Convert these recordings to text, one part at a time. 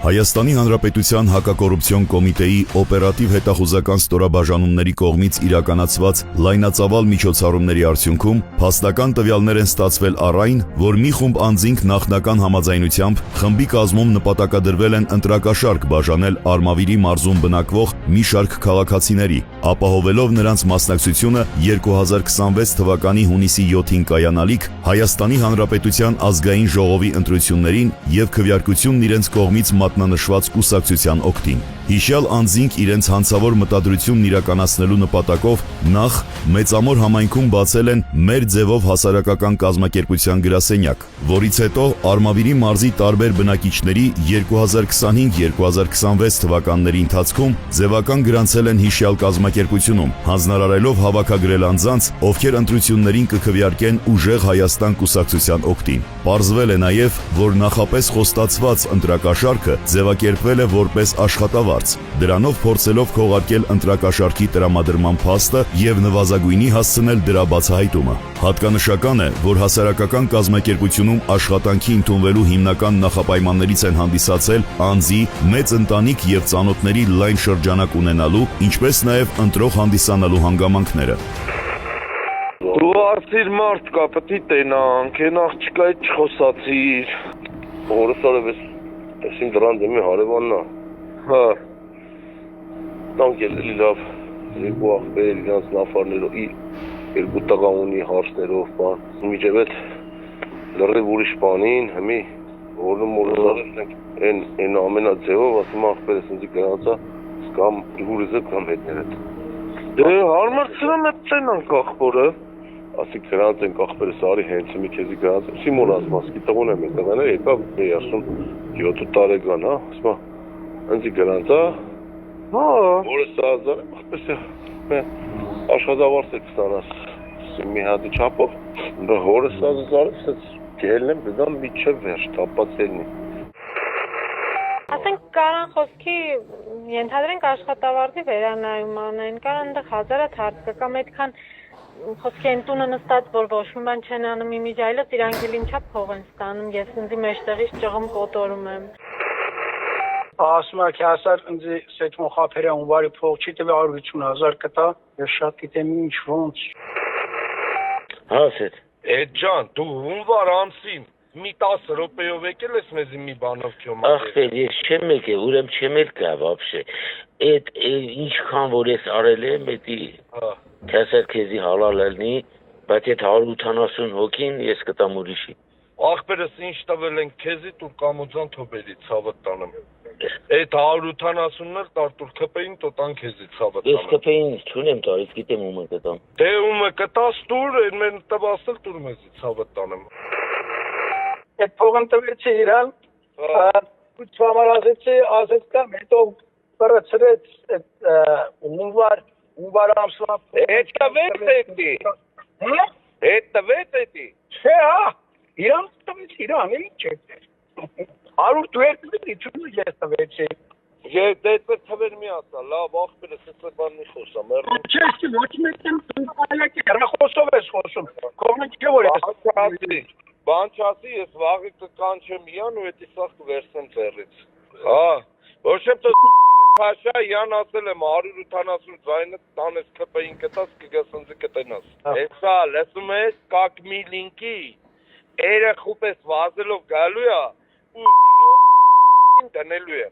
Հայաստանի Հանրապետության հակակոռուպցիոն կոմիտեի օպերատիվ հետախուզական ստորաբաժանումների կողմից իրականացված լայնածավալ միջոցառումների արդյունքում փաստական տվյալներ են ստացվել առ այն, որ մի խումբ անձինք նախնական համաձայնությամբ խմբի կազմում նպատակադրվել են ընտրակաշարք բաժանել Արմավիրի մարզում բնակվող մի շարք քաղաքացիների, ապահովելով նրանց մասնակցությունը 2026 թվականի հունիսի 7-ին կայանալիք Հայաստանի Հանրապետության ազգային ժողովի ընտրություններին եւ քվեարկությունն իրենց կողմից մատնանշված կուսակցության օգտին։ Հիշյալ անձինք իրենց հանցավոր մտադրությունն իրականացնելու նպատակով նախ Մեծամոր համայնքում բացել են «Մեր ձևով» հասարակական կազմակերպության գրասենյակ, որից հետո Արմավիրի մարզի տարբեր բնակիչների 2025-2026 թվականների ընթացքում ձևական գրանցել են հիշյալ կազմակերպությունում, հանձնարարելով հավաքագրել անձանց, ովքեր ընտրություններին կքվեարկեն Ուժեղ Հայաստան կուսակցության օգտին։ Պարզվել է նաև, որ նախապես խոստացված ընտրակաշարքը ձևակերպվել է որպես աշխատավարձ, դրանով փորձելով քողարկել ընտրակաշարքի տրամադրման փաստը եւ նվազագույնի հասցնել դրա բացահայտումը։ Հատկանշական է, որ հասարակական կազմակերպությունում աշխատանքի ընդունվելու հիմնական նախապայմաններից են հանդիսացել անձի, մեծ ընտանիք եւ ծանոթների լայն շրջանակ ունենալու, ինչպես նաեւ ընտրող հանդիսանալու հանգամանքները։ Դու արծիր մարդ կա, պետք է տենանք, են աղջկայից չխոսացիր։ Որս արևես, տեսին դրան դեմի հարևաննա։ Հա։ Տանք էլի լավ, երկու աղբեր իրանց նավարներով, երկու տղա ունի հարցներով, բան։ Միջև էդ լրիվ ուրիշ բանին, հմի, որնում են ամենաձևով, ասում աղբերս ինձի գրանցա, սկամ իգուրիզը կամ հետներ էդ։ Դե հարմարցրում էդ տենանք աղբորը։ Ասի գրանց ենք աղբերս արի հենց մի քեզի գրանց, Սիմոն ասմասկի տղուն եմ տղաները, եկավ ասում 7 տարեկան, հա, ասմա, ինձի գրանցա, հա, որը սազար եմ, աղբես է, աշխատավարձ է կստանաս, մի հատի չապով, որը սազար է, սենց գելն եմ, բդամ միջև վերջ, տապած ելնի։ Ասենք կարան խոսքի ենթադրենք աշխատավարձի վերանայում անեն, կարան դեղ հազարատ հարց կա, կամ այդքան խոսքի են տունը նստած, որ ոչ մի բան չեն անում իմիջայլոց, իրանք էլ ինչա փող են ստանում, ես ինձի մեջտեղից ճղում կոտորում եմ։ Ասում եք, հասար ինձի սեթմո խապերը ունվարի փող չի տվի 150,000 կտա, ես շատ գիտեմ ինչ ոնց։ Հասետ։ Էդ ջան, դու ունվար ամսին, մի 10 րոպեով եկել ես մեզի մի բանով քյոմա։ Ախպեր, ես չեմ եկել, ուրեմ չեմ էլ կա վաբշե։ Էդ ինչքան որ ես արել եմ, էդի Քեսեր քեզի հալալ ելնի, բայց այդ 180 հոգին ես կտամ ուրիշի։ Աղբերս ինչ տվել են քեզի տուր կամոձան թոբելի ցավը տանեմ։ Այդ 180-ներ տարտուր քպեին տոտան քեզի ցավը տանեմ։ Ես քպեին չունեմ տալիս, գիտեմ ում կտամ։ Դե ումը կտաս տուր, են մեն տվասել տուր մեզի ցավը տանեմ։ Այդ փողն տվեցի իրան, ու չամարազեցի, ասեցկամ, հետո պրացրեց այդ Ունվար ամսվա։ Էդ տվեց էդի։ Էդ տվեց էդի։ Չէ, հա, իրան տվեց իրան, ինչ է։ 100 դուերտի չունի ես տվեցի։ Ես դեպի թվեր մի ասա, լավ աղբերս էս բաննի խոսամ։ Չէ, ոչ մեկն տունալակ հեռախոսով ես խոսում։ Կողմը չէ որ ես։ Բան չասի, ես վաղի կկանչեմ իրան ու էդի սաղ կվերցեմ ձեռից։ Հա, ոչ եմ Փաշա Յան ասել եմ 180 ձայնը տանես քպեին կտաս կգաս ինձ կտնաս։ Էսա լսում ես կակ մի լինկի երեխուպես վազելով գալու է ու դնելու է։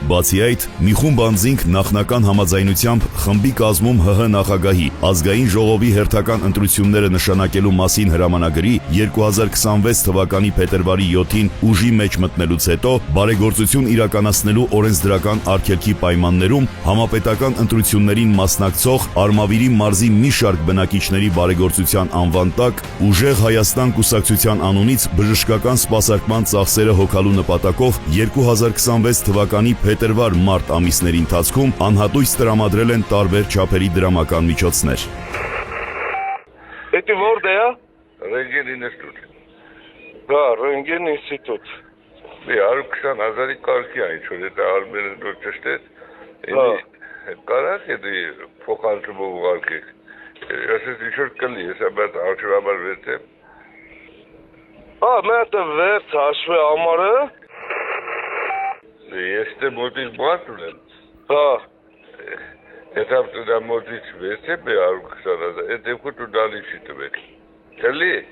Բացի այդ, մի խումբ անձինք նախնական համաձայնությամբ խմբի կազմում ՀՀ նախագահի ազգային ժողովի հերթական ընտրությունները նշանակելու մասին հրամանագրի 2026 թվականի փետրվարի 7-ին ուժի մեջ մտնելուց հետո բարեգործություն իրականացնելու օրենսդրական արգելքի պայմաններում համապետական ընտրություններին մասնակցող Արմավիրի մարզի մի շարք բնակիչների բարեգործության անվան տակ Ուժեղ Հայաստան կուսակցության անունից բժշկական սպասարկման ծախսերը հոգալու նպատակով 2026 թվականի փետրվար-մարտ ամիսների ընթացքում անհատույց տրամադրել են տարբեր չափերի դրամական միջոցներ։ Էդի որտե է։ Ռենգեն ինստիտուտ։ Հա, Ռենգեն ինստիտուտ։ Դե 120,000-ի կարգի այն որ դա արմերը դու ճշտես։ Կարաս էդի փոխանցումը ուղարկեք։ Ես ինչ-որ կլի, ես բայց արժանաբար վերցեմ։ Հա, մենը վերց հաշվի ամարը։ este motiv moatul. Հա, Etap da motiv vese be arukshana. Ete kutu dali shitbek. Teli.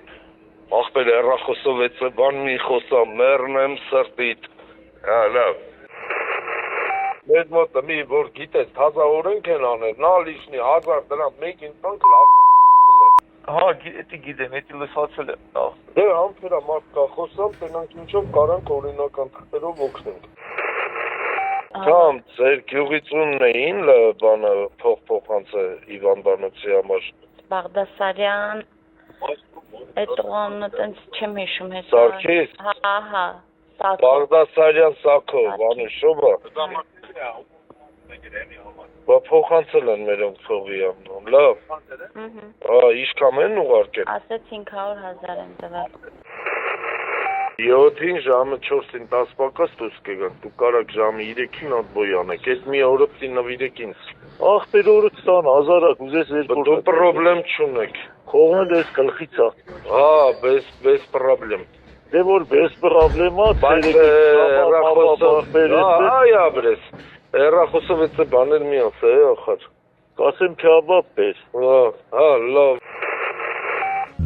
ախպեր հեռախոսով էց բան մի խոսամ, մեռնեմ սրտիդ։ Ha, lav. Մեզ մոտ մի որ գիտես թազա օրենք են անել, նա լիշնի 1000 դրամ մեկին տանք լավներ։ Հա, գիտեմ, էդի լսացել եմ։ Դե համբերա մարդ կա խոսամ, տենանք ինչով կարանք օրինական թղթերով օգնենք։ Կամ ձեր գյուղիցունն էին բանը փոխանցը Իվան Բանոցի համար։ Բաղդասարյան, այդ օգնը տենց չեմ հիշում հեսա։ Սարգիս։ Հա, Բաղդասարյան Սաքո, Վանուշովը։ Բա փոխանցել են մերոնք փողի ամնում, լավ։ Հա, իշքան են ուղարկել։ Ասեց 500,000 են տվել։ 7-ին ժամը 4-ին 10 պակաս դուրս կգանք, դու կարաք ժամը 3-ին ատբոյ անեք, այդ մի օրը պտի նվիրեք ինձ։ Ախպեր օրը 20,000 ուզես Դու պրոբլեմ չունեք։ Կողմը դες գլխից է։ Հա, без պրոբլեմ։ Դե որ без պրոբլեմա, Բայց այա բրես, հեռախոսով էց բաներ մի անց է, ախար։ կասեմ քեաբաբ պես։ Հա, լավ։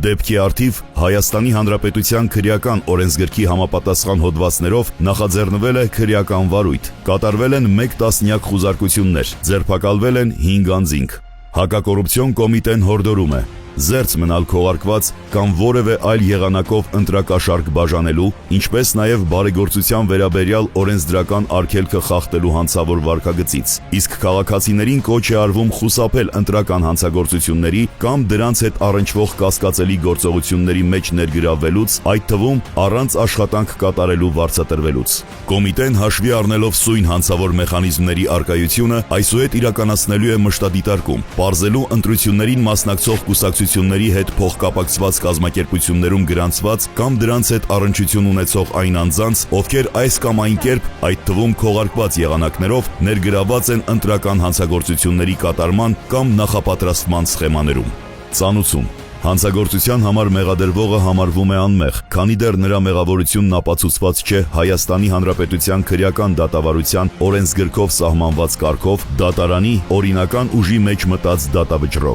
Դեպքի արդիվ Հայաստանի Հանրապետության քրեական օրենսգրքի համապատասխան հոդվածներով նախաձեռնվել է քրեական վարույթ, կատարվել են 1 տասնյակ խուզարկություններ, ձերբակալվել են 5 անձինք։ Հակակոռուպցիոն կոմիտեն հորդորում է զերծ մնալ քողարկված կամ որևէ այլ եղանակով ընտրակաշարք բաժանելու, ինչպես նաև բարեգործության վերաբերյալ օրենսդրական արգելքը խախտելու հանցավոր վարքագծից, իսկ քաղաքացիներին կոչ է արվում խուսափել ընտրական հանցագործությունների կամ դրանց հետ առնչվող կասկածելի գործողությունների մեջ ներգրավվելուց, այդ թվում առանց աշխատանք կատարելու վարձատրվելուց։ Կոմիտեն հաշվի առնելով սույն հանցավոր մեխանիզմների առկայությունը, այսուհետ իրականացնելու է մշտադիտարկում, պարզելու ընտրություններին մասնակցող կուսակցությունների հետ փոխկապակցված կազմակերպություններում գրանցված կամ դրանց հետ առնչություն ունեցող այն անձանց, ովքեր այս կամ այն կերպ, այդ թվում քողարկված եղանակներով, ներգրավված են ընտրական հանցագործությունների կատարման կամ նախապատրաստման սխեմաներում։ Ծանուցում. հանցագործության համար մեղադրվողը համարվում է անմեղ, քանի դեռ նրա մեղավորությունն ապացուցված չէ Հայաստանի Հանրապետության քրեական դատավարության օրենսգրքով սահմանված կարգով դատարանի օրինական ուժի մեջ մտած դատավճռով։